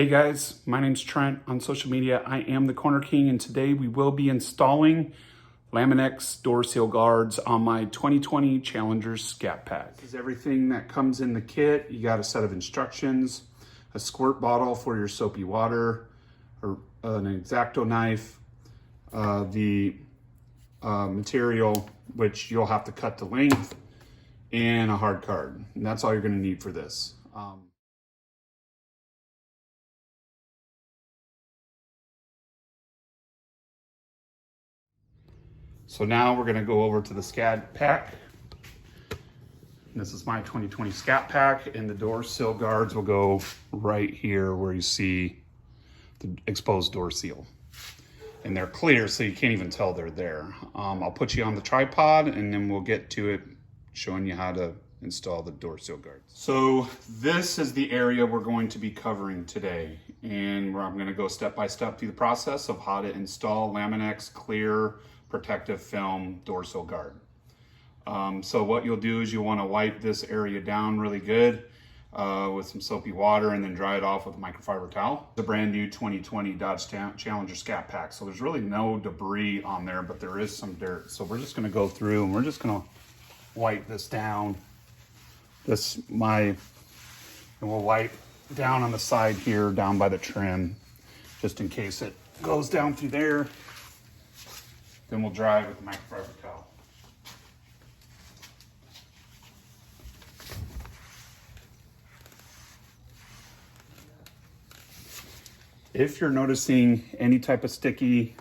Hey guys, my name's Trent on social media. I am the Corner King, and today we will be installing Lamin-X door seal guards on my 2020 Challenger Scat Pack. This is everything that comes in the kit. You got a set of instructions, a squirt bottle for your soapy water, or an X-Acto knife, the material, which you'll have to cut to length, and a hard card. And that's all you're gonna need for this. So now we're gonna go over to the Scat Pack. This is my 2020 Scat Pack, and the door sill guards will go right here where you see the exposed door seal. And they're clear, so you can't even tell they're there. I'll put you on the tripod, and then we'll get to it, showing you how to install the door seal guards. So this is the area we're going to be covering today, and I'm gonna go step by step through the process of how to install Lamin-X clear protective film door sill guard. So what you'll do is you'll want to wipe this area down really good with some soapy water, and then dry it off with a microfiber towel. It's a brand new 2020 Dodge Challenger Scat Pack, so there's really no debris on there, but there is some dirt. So we're just going to go through and we're just going to wipe this down. And we'll wipe down on the side here, down by the trim, just in case it goes down through there. Then we'll dry it with the microfiber towel. If you're noticing any type of sticky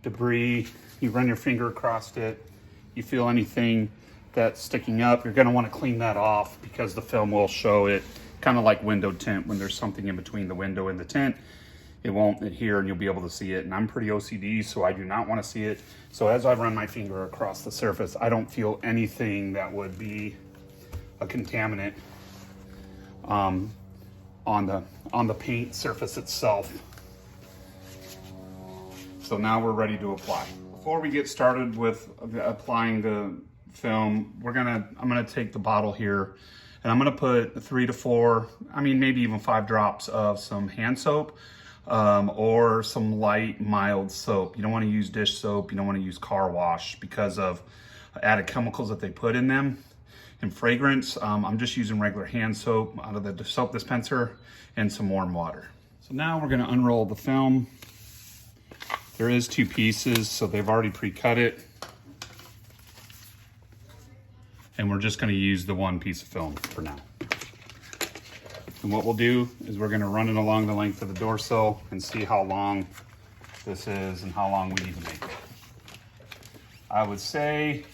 debris, you run your finger across it, you feel anything that's sticking up, you're gonna wanna clean that off, because the film will show it, kind of like window tint. When there's something in between the window and the tint, it won't adhere and you'll be able to see it. And I'm pretty OCD, so I do not want to see it. So as I run my finger across the surface, I don't feel anything that would be a contaminant on the paint surface itself. So now we're ready to apply. Before we get started with applying the film, I'm gonna take the bottle here, and I'm gonna put 3 to 4, maybe even 5 drops of some hand soap, or some light, mild soap. You don't want to use dish soap. You don't want to use car wash because of added chemicals that they put in them and fragrance. I'm just using regular hand soap out of the soap dispenser and some warm water. So now we're going to unroll the film. There is 2 pieces, so they've already pre-cut it. And we're just going to use the 1 piece of film for now. And what we'll do is we're going to run it along the length of the door sill and see how long this is and how long we need to make it. I would say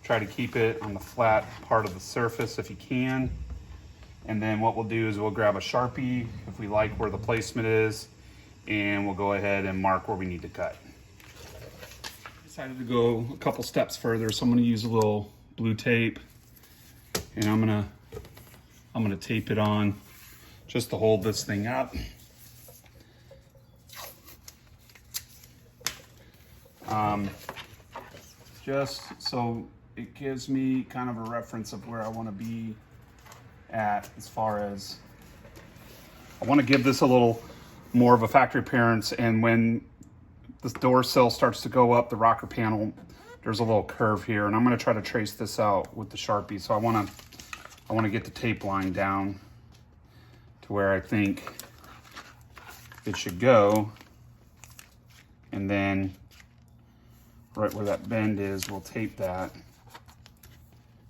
try to keep it on the flat part of the surface if you can. And then what we'll do is we'll grab a Sharpie if we like where the placement is, and we'll go ahead and mark where we need to cut. Decided to go a couple steps further, so I'm going to use a little blue tape, and I'm gonna tape it on just to hold this thing up. Just so it gives me kind of a reference of where I want to be at, as far as I want to give this a little more of a factory appearance. And when this door sill starts to go up the rocker panel, there's a little curve here, and I'm going to try to trace this out with the Sharpie. So I want to get the tape line down to where I think it should go. And then right where that bend is, we'll tape that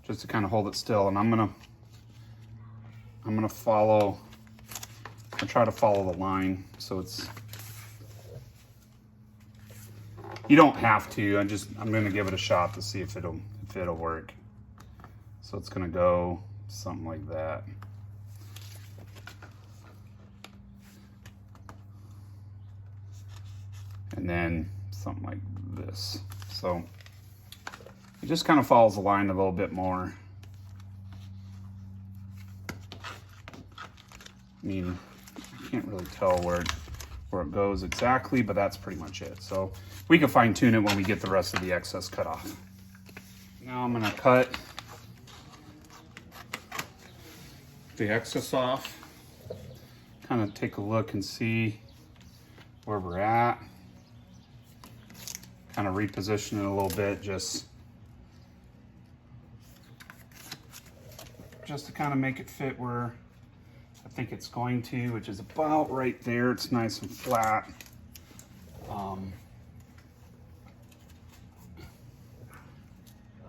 just to kind of hold it still. And I'm gonna try to follow the line. So you don't have to, I'm gonna give it a shot to see if it'll work. So it's gonna go something like that. And then something like this. So it just kind of follows the line a little bit more. I can't really tell where it goes exactly, but that's pretty much it. So we can fine tune it when we get the rest of the excess cut off. Now I'm gonna cut the excess off, kind kind of take a look and see where we're at. Kind of reposition it a little bit just to kind of make it fit where I think it's going to, which is about right there. It's nice and flat.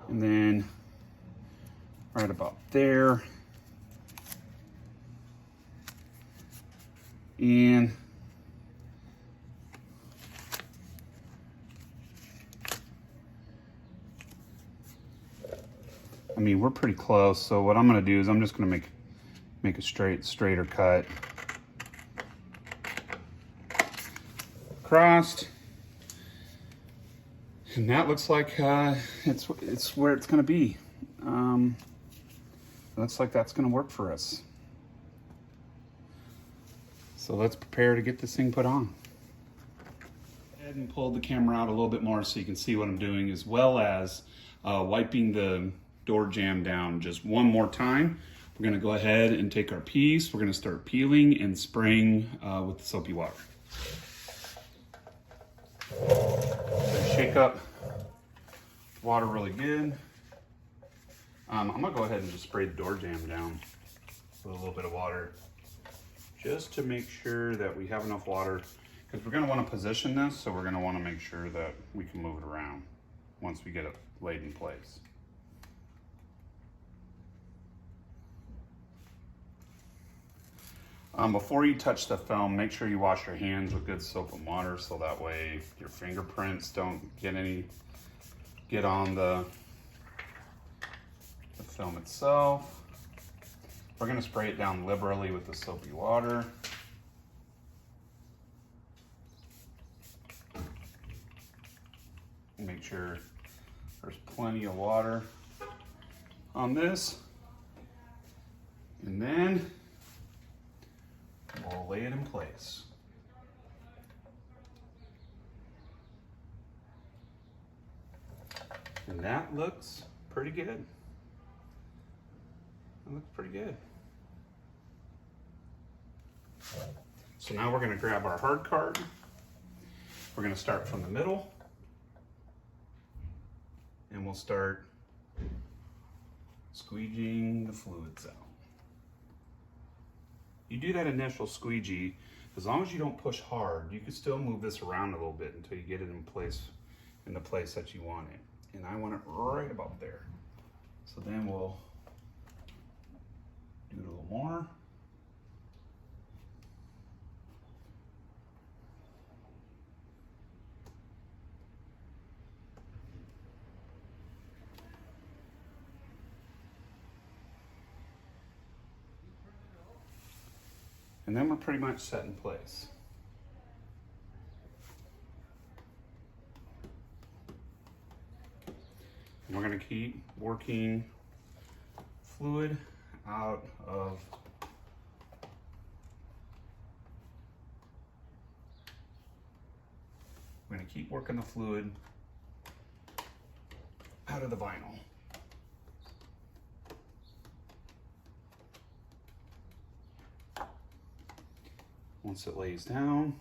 And then right about there. And I mean, we're pretty close. So what I'm gonna do is I'm just gonna make a straighter cut. Crossed. And that looks like it's where it's gonna be. Looks like that's gonna work for us. So let's prepare to get this thing put on. Go ahead and pull the camera out a little bit more so you can see what I'm doing, as well as wiping the door jamb down just one more time. We're gonna go ahead and take our piece. We're gonna start peeling and spraying with the soapy water. So shake up water really good. I'm gonna go ahead and just spray the door jamb down with a little bit of water, just to make sure that we have enough water, because we're gonna wanna position this, so we're gonna wanna make sure that we can move it around once we get it laid in place. Before you touch the film, make sure you wash your hands with good soap and water, so that way your fingerprints don't get on the film itself. We're gonna spray it down liberally with the soapy water. Make sure there's plenty of water on this. And then we'll lay it in place. And that looks pretty good. That looks pretty good. So now we're gonna grab our hard card. We're gonna start from the middle, and we'll start squeegeeing the fluids out. You do that initial squeegee, as long as you don't push hard, you can still move this around a little bit until you get it in the place that you want it. And I want it right about there. So then we'll do it a little more. And then we're pretty much set in place. And we're gonna keep working fluid out of we're gonna keep working the fluid out of the vinyl. Once it lays down,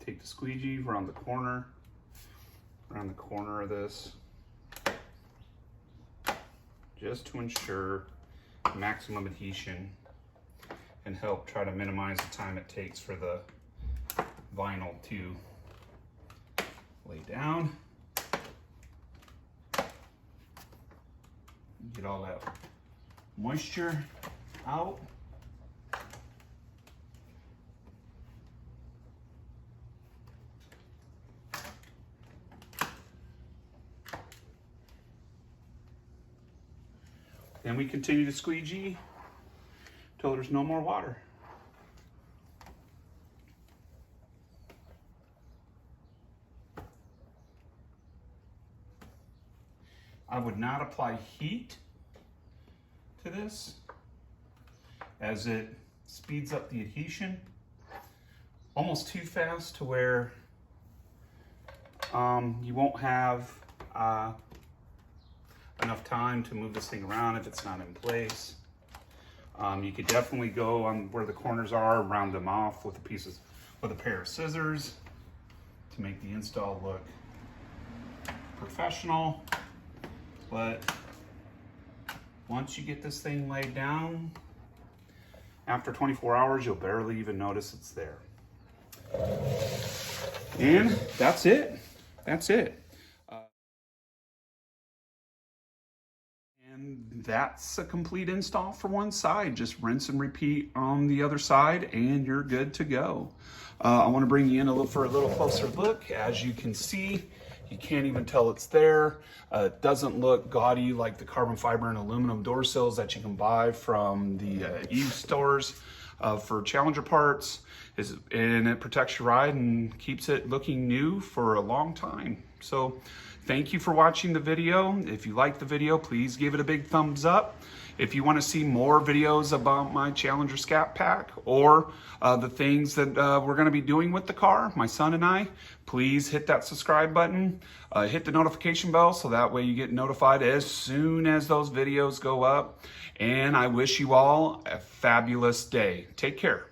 take the squeegee around the corner of this, just to ensure maximum adhesion and help try to minimize the time it takes for the vinyl to lay down. Get all that moisture out. Then we continue to squeegee until there's no more water. I would not apply heat to this, as it speeds up the adhesion almost too fast to where you won't have enough time to move this thing around if it's not in place. You could definitely go on where the corners are, round them off with a pair of scissors to make the install look professional. But once you get this thing laid down, after 24 hours, you'll barely even notice it's there. And that's it. That's it. And that's a complete install for one side. Just rinse and repeat on the other side and you're good to go. I want to bring you in for a little closer look. As you can see, you can't even tell it's there. It doesn't look gaudy like the carbon fiber and aluminum door sills that you can buy from the Eve stores for Challenger parts. And it protects your ride and keeps it looking new for a long time. So thank you for watching the video. If you like the video, please give it a big thumbs up. If you want to see more videos about my Challenger Scat Pack or the things that we're going to be doing with the car, my son and I, please hit that subscribe button, hit the notification bell so that way you get notified as soon as those videos go up. And I wish you all a fabulous day. Take care.